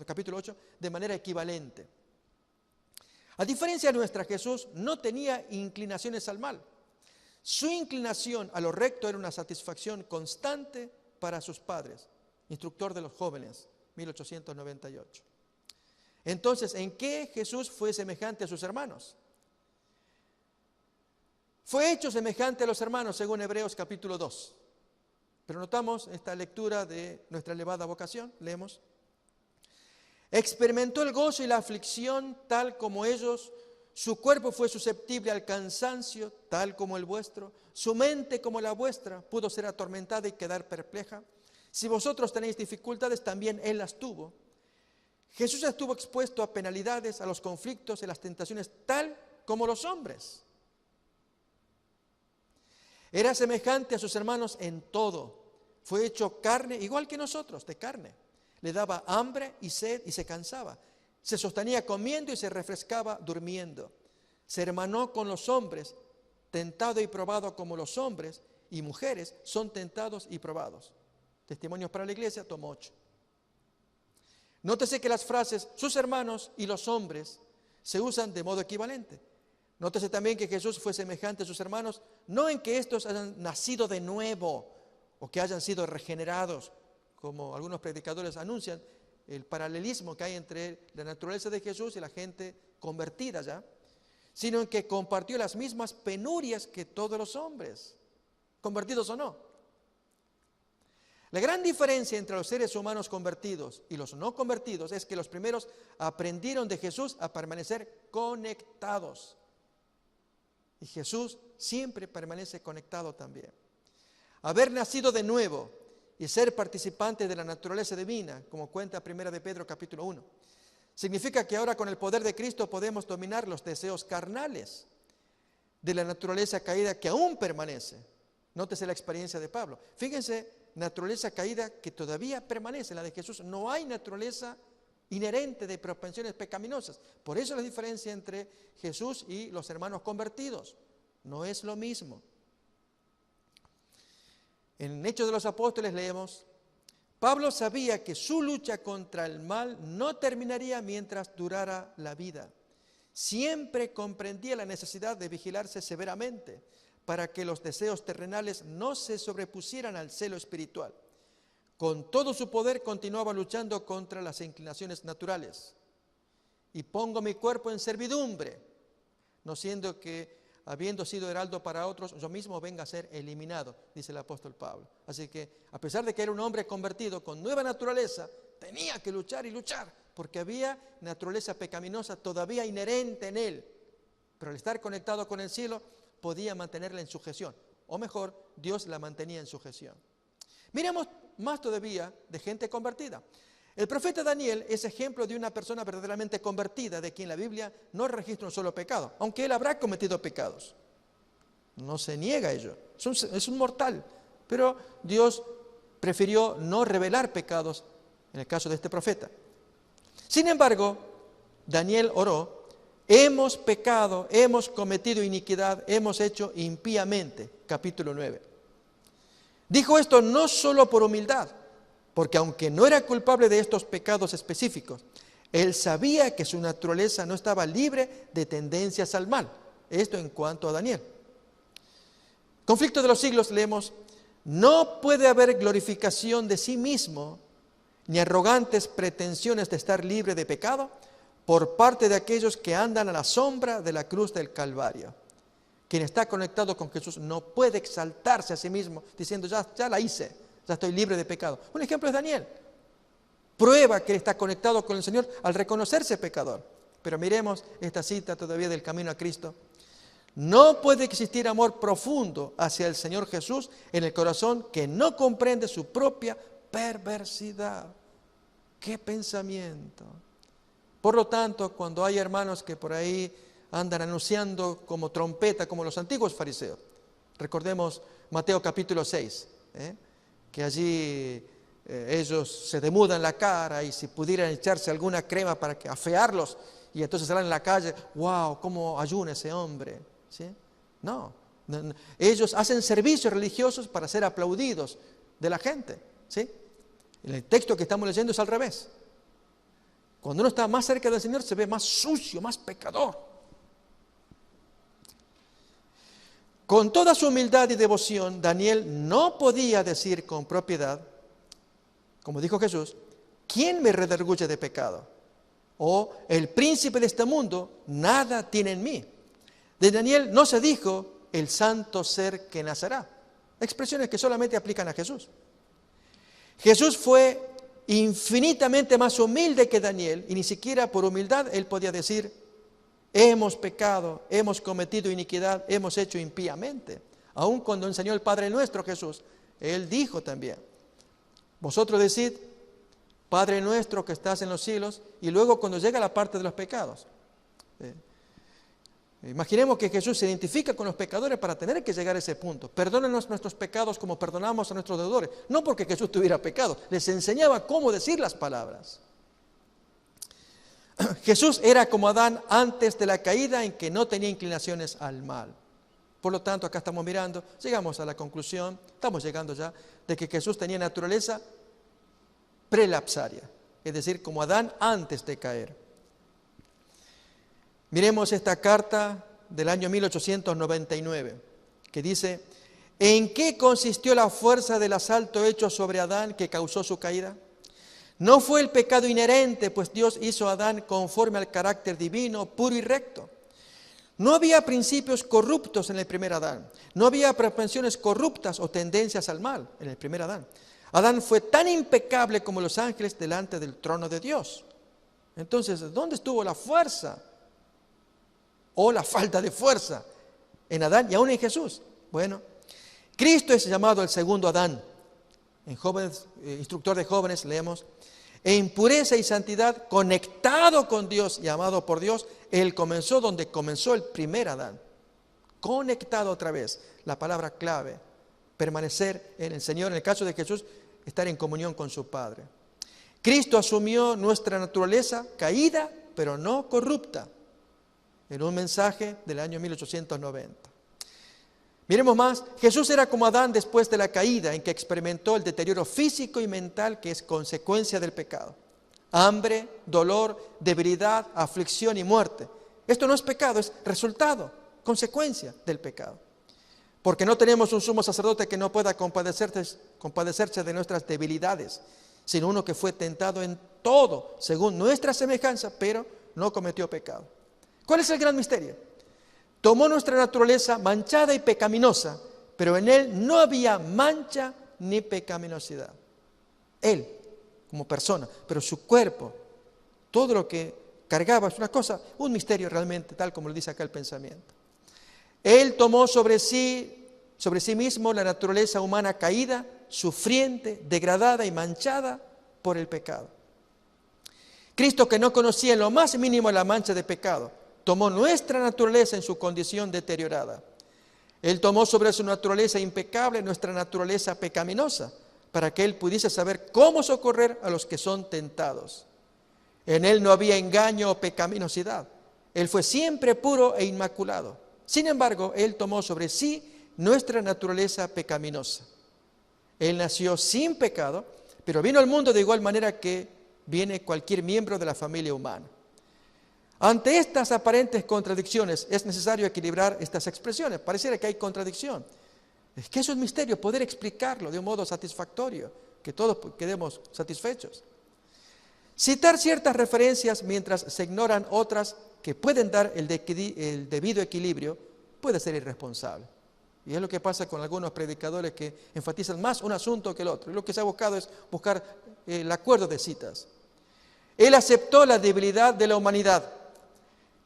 S2: capítulo 8, de manera equivalente. A diferencia nuestra, Jesús no tenía inclinaciones al mal. Su inclinación a lo recto era una satisfacción constante para sus padres. Instructor de los jóvenes, 1898. Entonces, ¿en qué Jesús fue semejante a sus hermanos? Fue hecho semejante a los hermanos, según Hebreos capítulo 2. Pero notamos esta lectura de nuestra elevada vocación, leemos. Experimentó el gozo y la aflicción tal como ellos, su cuerpo fue susceptible al cansancio tal como el vuestro, su mente como la vuestra pudo ser atormentada y quedar perpleja. Si vosotros tenéis dificultades, también Él las tuvo. Jesús estuvo expuesto a penalidades, a los conflictos y a las tentaciones tal como los hombres. Era semejante a sus hermanos en todo. Fue hecho carne, igual que nosotros, de carne. Le daba hambre y sed y se cansaba. Se sostenía comiendo y se refrescaba durmiendo. Se hermanó con los hombres, tentado y probado como los hombres y mujeres son tentados y probados. Testimonios para la Iglesia, tomo 8. Nótese que las frases sus hermanos y los hombres se usan de modo equivalente. Nótese también que Jesús fue semejante a sus hermanos, no en que estos hayan nacido de nuevo o que hayan sido regenerados, como algunos predicadores anuncian, el paralelismo que hay entre la naturaleza de Jesús y la gente convertida ya, sino en que compartió las mismas penurias que todos los hombres, convertidos o no. La gran diferencia entre los seres humanos convertidos y los no convertidos es que los primeros aprendieron de Jesús a permanecer conectados. Y Jesús siempre permanece conectado también. Haber nacido de nuevo y ser participante de la naturaleza divina, como cuenta 1 de Pedro capítulo 1, significa que ahora con el poder de Cristo podemos dominar los deseos carnales de la naturaleza caída que aún permanece. Nótese la experiencia de Pablo. Fíjense, naturaleza caída que todavía permanece. La de Jesús no hay naturaleza inherente de propensiones pecaminosas. Por eso la diferencia entre Jesús y los hermanos convertidos. No es lo mismo. En Hechos de los Apóstoles leemos, Pablo sabía que su lucha contra el mal no terminaría mientras durara la vida. Siempre comprendía la necesidad de vigilarse severamente para que los deseos terrenales no se sobrepusieran al celo espiritual. Con todo su poder continuaba luchando contra las inclinaciones naturales. Y pongo mi cuerpo en servidumbre, no siendo que, habiendo sido heraldo para otros, yo mismo venga a ser eliminado, dice el apóstol Pablo. Así que, a pesar de que era un hombre convertido con nueva naturaleza, tenía que luchar y luchar, porque había naturaleza pecaminosa todavía inherente en él. Pero al estar conectado con el cielo, podía mantenerla en sujeción. O mejor, Dios la mantenía en sujeción. Miremos más todavía de gente convertida. El profeta Daniel es ejemplo de una persona verdaderamente convertida, de quien la Biblia no registra un solo pecado, aunque él habrá cometido pecados. no se niega a ello. Es un mortal. Pero Dios prefirió no revelar pecados en el caso de este profeta. Sin embargo, Daniel oró: hemos pecado, hemos cometido iniquidad, hemos hecho impíamente. Capítulo 9. Dijo esto no solo por humildad, porque aunque no era culpable de estos pecados específicos, él sabía que su naturaleza no estaba libre de tendencias al mal. Esto en cuanto a Daniel. Conflicto de los siglos, leemos: no puede haber glorificación de sí mismo, ni arrogantes pretensiones de estar libre de pecado por parte de aquellos que andan a la sombra de la cruz del Calvario. Quien está conectado con Jesús no puede exaltarse a sí mismo diciendo: ya la hice, ya estoy libre de pecado. Un ejemplo es Daniel. Prueba que está conectado con el Señor al reconocerse pecador. Pero miremos esta cita todavía del Camino a Cristo. No puede existir amor profundo hacia el Señor Jesús en el corazón que no comprende su propia perversidad. ¡Qué pensamiento! Por lo tanto, cuando hay hermanos que por ahí andan anunciando como trompeta, como los antiguos fariseos, recordemos Mateo capítulo 6, que allí ellos se demudan la cara, y si pudieran echarse alguna crema para que afearlos, y entonces salen en la calle: ¡wow! ¿Cómo ayuna ese hombre? ¿Sí? No, ellos hacen servicios religiosos para ser aplaudidos de la gente. ¿Sí? En el texto que estamos leyendo es al revés. Cuando uno está más cerca del Señor se ve más sucio, más pecador. Con toda su humildad y devoción, Daniel no podía decir con propiedad, como dijo Jesús: ¿quién me redarguye de pecado? O el príncipe de este mundo nada tiene en mí. De Daniel no se dijo: el santo ser que nacerá. Expresiones que solamente aplican a Jesús. Jesús fue infinitamente más humilde que Daniel, y ni siquiera por humildad él podía decir: hemos pecado, hemos cometido iniquidad, hemos hecho impíamente. Aun cuando enseñó el Padre Nuestro Jesús, él dijo también: vosotros decid, Padre nuestro que estás en los cielos, y luego cuando llega la parte de los pecados. Imaginemos que Jesús se identifica con los pecadores para tener que llegar a ese punto. Perdónenos nuestros pecados como perdonamos a nuestros deudores. No porque Jesús tuviera pecado, les enseñaba cómo decir las palabras. Jesús era como Adán antes de la caída, en que no tenía inclinaciones al mal. Por lo tanto, acá estamos mirando, llegamos a la conclusión, estamos llegando ya, de que Jesús tenía naturaleza prelapsaria, es decir, como Adán antes de caer. Miremos esta carta del año 1899, que dice: ¿en qué consistió la fuerza del asalto hecho sobre Adán que causó su caída? No fue el pecado inherente, pues Dios hizo a Adán conforme al carácter divino, puro y recto. No había principios corruptos en el primer Adán. No había propensiones corruptas o tendencias al mal en el primer Adán. Adán fue tan impecable como los ángeles delante del trono de Dios. Entonces, ¿dónde estuvo la fuerza o la falta de fuerza en Adán y aún en Jesús? Bueno, Cristo es llamado el segundo Adán. En Jóvenes, instructor de jóvenes, leemos: en pureza y santidad, conectado con Dios y amado por Dios, Él comenzó donde comenzó el primer Adán. Conectado otra vez, la palabra clave: permanecer en el Señor. En el caso de Jesús, estar en comunión con su Padre. Cristo asumió nuestra naturaleza caída, pero no corrupta, en un mensaje del año 1890. Miremos más: Jesús era como Adán después de la caída, en que experimentó el deterioro físico y mental que es consecuencia del pecado. Hambre, dolor, debilidad, aflicción y muerte. Esto no es pecado, es resultado, consecuencia del pecado. Porque no tenemos un sumo sacerdote que no pueda compadecerse de nuestras debilidades, sino uno que fue tentado en todo, según nuestra semejanza, pero no cometió pecado. ¿Cuál es el gran misterio? Tomó nuestra naturaleza manchada y pecaminosa, pero en Él no había mancha ni pecaminosidad. Él, como persona, pero su cuerpo, todo lo que cargaba es una cosa, un misterio realmente, tal como lo dice acá el pensamiento. Él tomó sobre sí mismo la naturaleza humana caída, sufriente, degradada y manchada por el pecado. Cristo, que no conocía en lo más mínimo la mancha de pecado, tomó nuestra naturaleza en su condición deteriorada. Él tomó sobre su naturaleza impecable nuestra naturaleza pecaminosa, para que Él pudiese saber cómo socorrer a los que son tentados. En Él no había engaño o pecaminosidad. Él fue siempre puro e inmaculado. Sin embargo, Él tomó sobre sí nuestra naturaleza pecaminosa. Él nació sin pecado, pero vino al mundo de igual manera que viene cualquier miembro de la familia humana. Ante estas aparentes contradicciones es necesario equilibrar estas expresiones. Pareciera que hay contradicción. Es que eso es misterio, poder explicarlo de un modo satisfactorio, que todos quedemos satisfechos. Citar ciertas referencias mientras se ignoran otras que pueden dar el debido equilibrio puede ser irresponsable. Y es lo que pasa con algunos predicadores que enfatizan más un asunto que el otro. Y lo que se ha buscado es buscar el acuerdo de citas. Él aceptó la debilidad de la humanidad.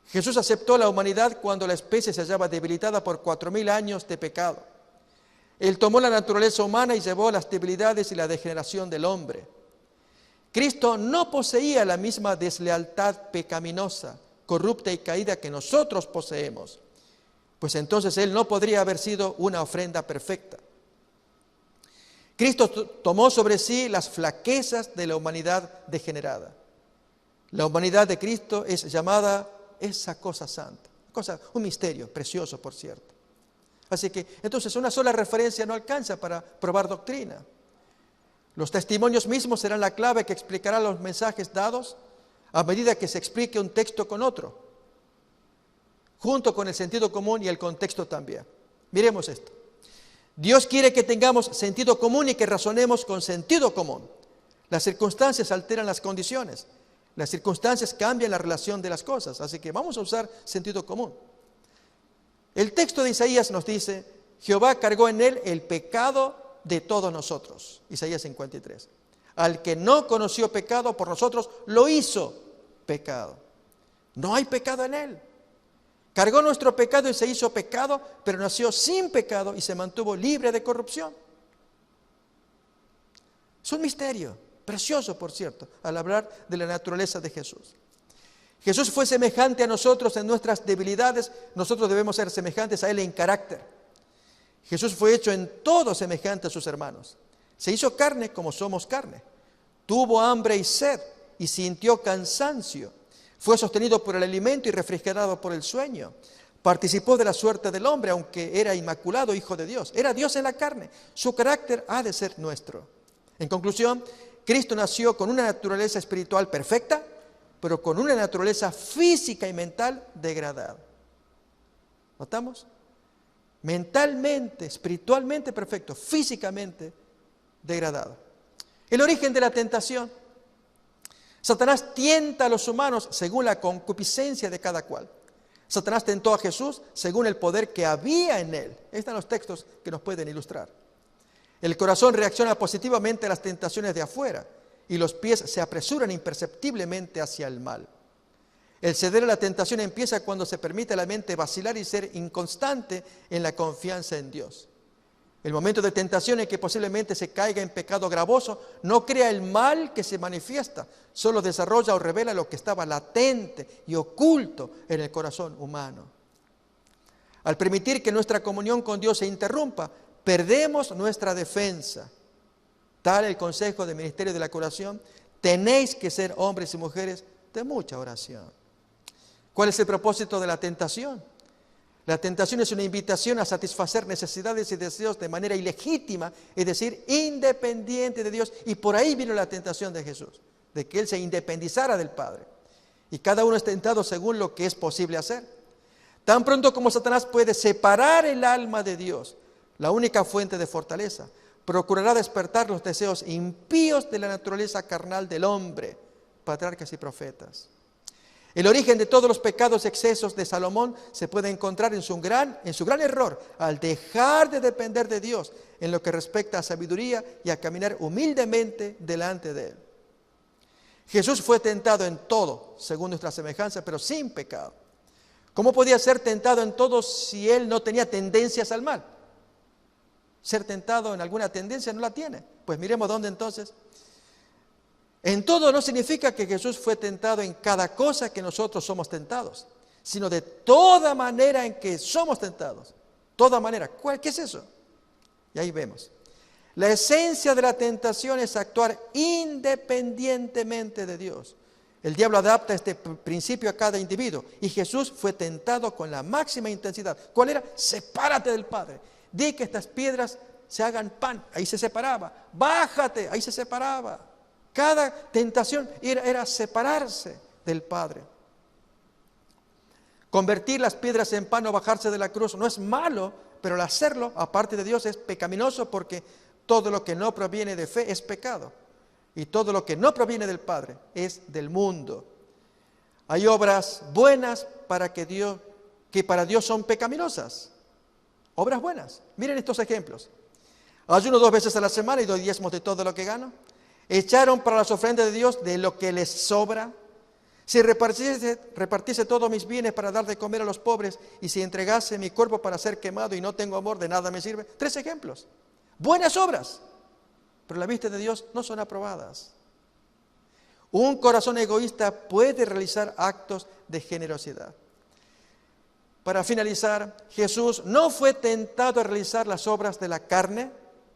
S2: Jesús aceptó la humanidad cuando la especie se hallaba debilitada por 4.000 años de pecado. Él tomó la naturaleza humana y llevó las debilidades y la degeneración del hombre. Cristo no poseía la misma deslealtad pecaminosa, corrupta y caída que nosotros poseemos, pues entonces Él no podría haber sido una ofrenda perfecta. Cristo tomó sobre sí las flaquezas de la humanidad degenerada. La humanidad de Cristo es llamada esa cosa santa, un misterio precioso, por cierto. Así que entonces una sola referencia no alcanza para probar doctrina. Los testimonios mismos serán la clave que explicará los mensajes dados a medida que se explique un texto con otro, junto con el sentido común y el contexto también. Miremos esto. Dios quiere que tengamos sentido común y que razonemos con sentido común. Las circunstancias alteran las condiciones. Las circunstancias cambian la relación de las cosas, así que vamos a usar sentido común. El texto de Isaías nos dice, Jehová cargó en él el pecado de todos nosotros. Isaías 53. Al que no conoció pecado por nosotros, lo hizo pecado. No hay pecado en él. Cargó nuestro pecado y se hizo pecado, pero nació sin pecado y se mantuvo libre de corrupción. Es un misterio, precioso por cierto, al hablar de la naturaleza de Jesús. Jesús fue semejante a nosotros en nuestras debilidades, nosotros debemos ser semejantes a Él en carácter. Jesús fue hecho en todo semejante a sus hermanos. Se hizo carne como somos carne. Tuvo hambre y sed y sintió cansancio. Fue sostenido por el alimento y refrigerado por el sueño. Participó de la suerte del hombre, aunque era inmaculado, hijo de Dios. Era Dios en la carne. Su carácter ha de ser nuestro. En conclusión, Cristo nació con una naturaleza espiritual perfecta, pero con una naturaleza física y mental degradada. ¿Notamos? Mentalmente, espiritualmente perfecto, físicamente degradado. El origen de la tentación. Satanás tienta a los humanos según la concupiscencia de cada cual. Satanás tentó a Jesús según el poder que había en él. Ahí están los textos que nos pueden ilustrar. El corazón reacciona positivamente a las tentaciones de afuera y los pies se apresuran imperceptiblemente hacia el mal. El ceder a la tentación empieza cuando se permite a la mente vacilar y ser inconstante en la confianza en Dios. El momento de tentación en que posiblemente se caiga en pecado gravoso no crea el mal que se manifiesta, solo desarrolla o revela lo que estaba latente y oculto en el corazón humano. Al permitir que nuestra comunión con Dios se interrumpa, perdemos nuestra defensa. Tal el consejo del ministerio de la curación: tenéis que ser hombres y mujeres de mucha oración. ¿Cuál es el propósito de la tentación? La tentación es una invitación a satisfacer necesidades y deseos de manera ilegítima, es decir, independiente de Dios. Y por ahí vino la tentación de Jesús, de que Él se independizara del Padre. Y cada uno es tentado según lo que es posible hacer. Tan pronto como Satanás puede separar el alma de Dios, la única fuente de fortaleza, procurará despertar los deseos impíos de la naturaleza carnal del hombre, patriarcas y profetas. El origen de todos los pecados y excesos de Salomón se puede encontrar en su gran error al dejar de depender de Dios en lo que respecta a sabiduría y a caminar humildemente delante de Él. Jesús fue tentado en todo, según nuestra semejanza, pero sin pecado. ¿Cómo podía ser tentado en todo si Él no tenía tendencias al mal? Ser tentado en alguna tendencia no la tiene. Pues miremos dónde entonces. En todo no significa que Jesús fue tentado en cada cosa que nosotros somos tentados, sino de toda manera en que somos tentados. Toda manera. ¿Qué es eso? Y ahí vemos. La esencia de la tentación es actuar independientemente de Dios. El diablo adapta este principio a cada individuo y Jesús fue tentado con la máxima intensidad. ¿Cuál era? Sepárate del Padre. Di que estas piedras se hagan pan. Ahí se separaba. Bájate. Ahí se separaba. Cada tentación era separarse del Padre. Convertir las piedras en pan o bajarse de la cruz no es malo, pero al hacerlo, aparte de Dios, es pecaminoso porque todo lo que no proviene de fe es pecado. Y todo lo que no proviene del Padre es del mundo. Hay obras buenas que para Dios son pecaminosas. Obras buenas. Miren estos ejemplos. Ayuno 2 veces a la semana y doy diezmos de todo lo que gano. Echaron para las ofrendas de Dios de lo que les sobra. Si repartiese todos mis bienes para dar de comer a los pobres y si entregase mi cuerpo para ser quemado y no tengo amor, de nada me sirve. 3 ejemplos. Buenas obras, pero a la vista de Dios no son aprobadas. Un corazón egoísta puede realizar actos de generosidad. Para finalizar, Jesús no fue tentado a realizar las obras de la carne,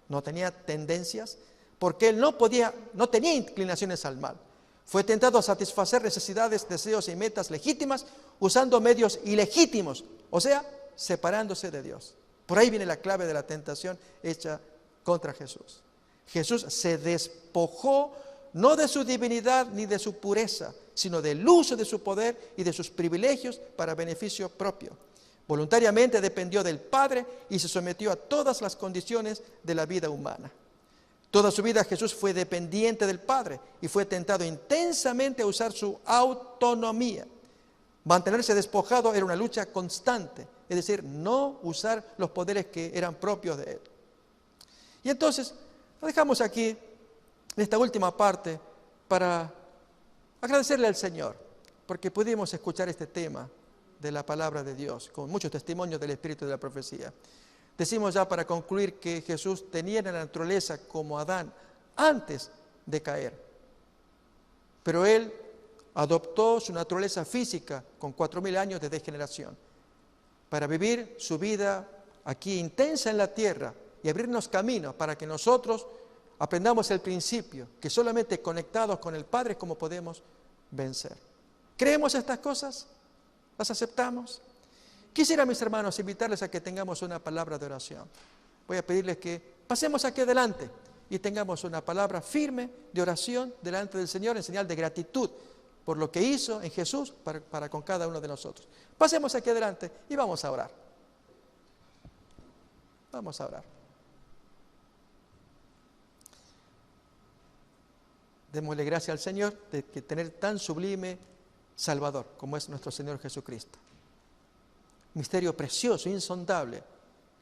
S2: no tenía tendencias, porque él no tenía inclinaciones al mal. Fue tentado a satisfacer necesidades, deseos y metas legítimas usando medios ilegítimos, o sea, separándose de Dios. Por ahí viene la clave de la tentación hecha contra Jesús. Jesús se despojó no de su divinidad ni de su pureza, sino del uso de su poder y de sus privilegios para beneficio propio. Voluntariamente dependió del Padre y se sometió a todas las condiciones de la vida humana. Toda su vida Jesús fue dependiente del Padre y fue tentado intensamente a usar su autonomía. Mantenerse despojado era una lucha constante, es decir, no usar los poderes que eran propios de él. Y entonces, lo dejamos aquí, en esta última parte, para agradecerle al Señor, porque pudimos escuchar este tema de la palabra de Dios, con muchos testimonios del Espíritu de la profecía. Decimos ya para concluir que Jesús tenía la naturaleza como Adán antes de caer, pero él adoptó su naturaleza física con 4.000 años de degeneración para vivir su vida aquí intensa en la tierra y abrirnos caminos para que nosotros aprendamos el principio, que solamente conectados con el Padre es como podemos vencer. ¿Creemos estas cosas? ¿Las aceptamos? Quisiera, mis hermanos, invitarles a que tengamos una palabra de oración. Voy a pedirles que pasemos aquí adelante y tengamos una palabra firme de oración delante del Señor en señal de gratitud por lo que hizo en Jesús para con cada uno de nosotros. Pasemos aquí adelante y vamos a orar. Vamos a orar. Démosle gracias al Señor de que tener tan sublime Salvador como es nuestro Señor Jesucristo. Misterio precioso, insondable,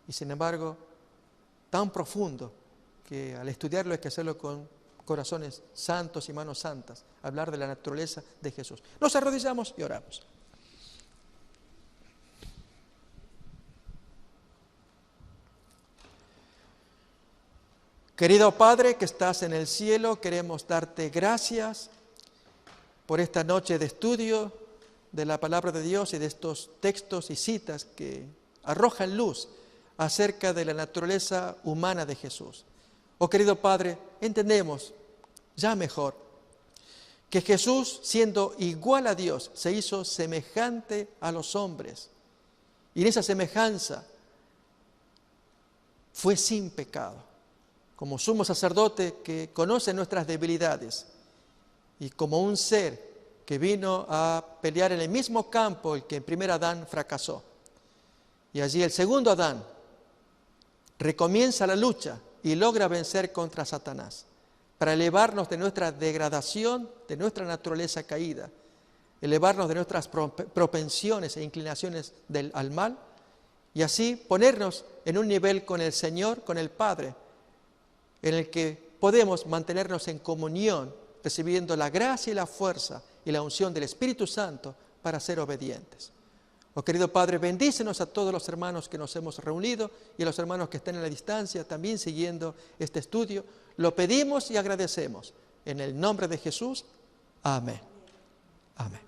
S2: y sin embargo tan profundo que al estudiarlo hay que hacerlo con corazones santos y manos santas, hablar de la naturaleza de Jesús. Nos arrodillamos y oramos. Querido Padre que estás en el cielo, queremos darte gracias por esta noche de estudio de la palabra de Dios y de estos textos y citas que arrojan luz acerca de la naturaleza humana de Jesús. Oh querido Padre, entendemos ya mejor que Jesús, siendo igual a Dios, se hizo semejante a los hombres. Y en esa semejanza fue sin pecado, como sumo sacerdote que conoce nuestras debilidades y como un ser que vino a pelear en el mismo campo el que en primer Adán fracasó. Y allí el segundo Adán recomienza la lucha y logra vencer contra Satanás para elevarnos de nuestra degradación, de nuestra naturaleza caída, elevarnos de nuestras propensiones e inclinaciones al mal y así ponernos en un nivel con el Señor, con el Padre, en el que podemos mantenernos en comunión, recibiendo la gracia y la fuerza y la unción del Espíritu Santo para ser obedientes. Oh querido Padre, bendícenos a todos los hermanos que nos hemos reunido y a los hermanos que están en la distancia también siguiendo este estudio. Lo pedimos y agradecemos. En el nombre de Jesús, amén. Amén.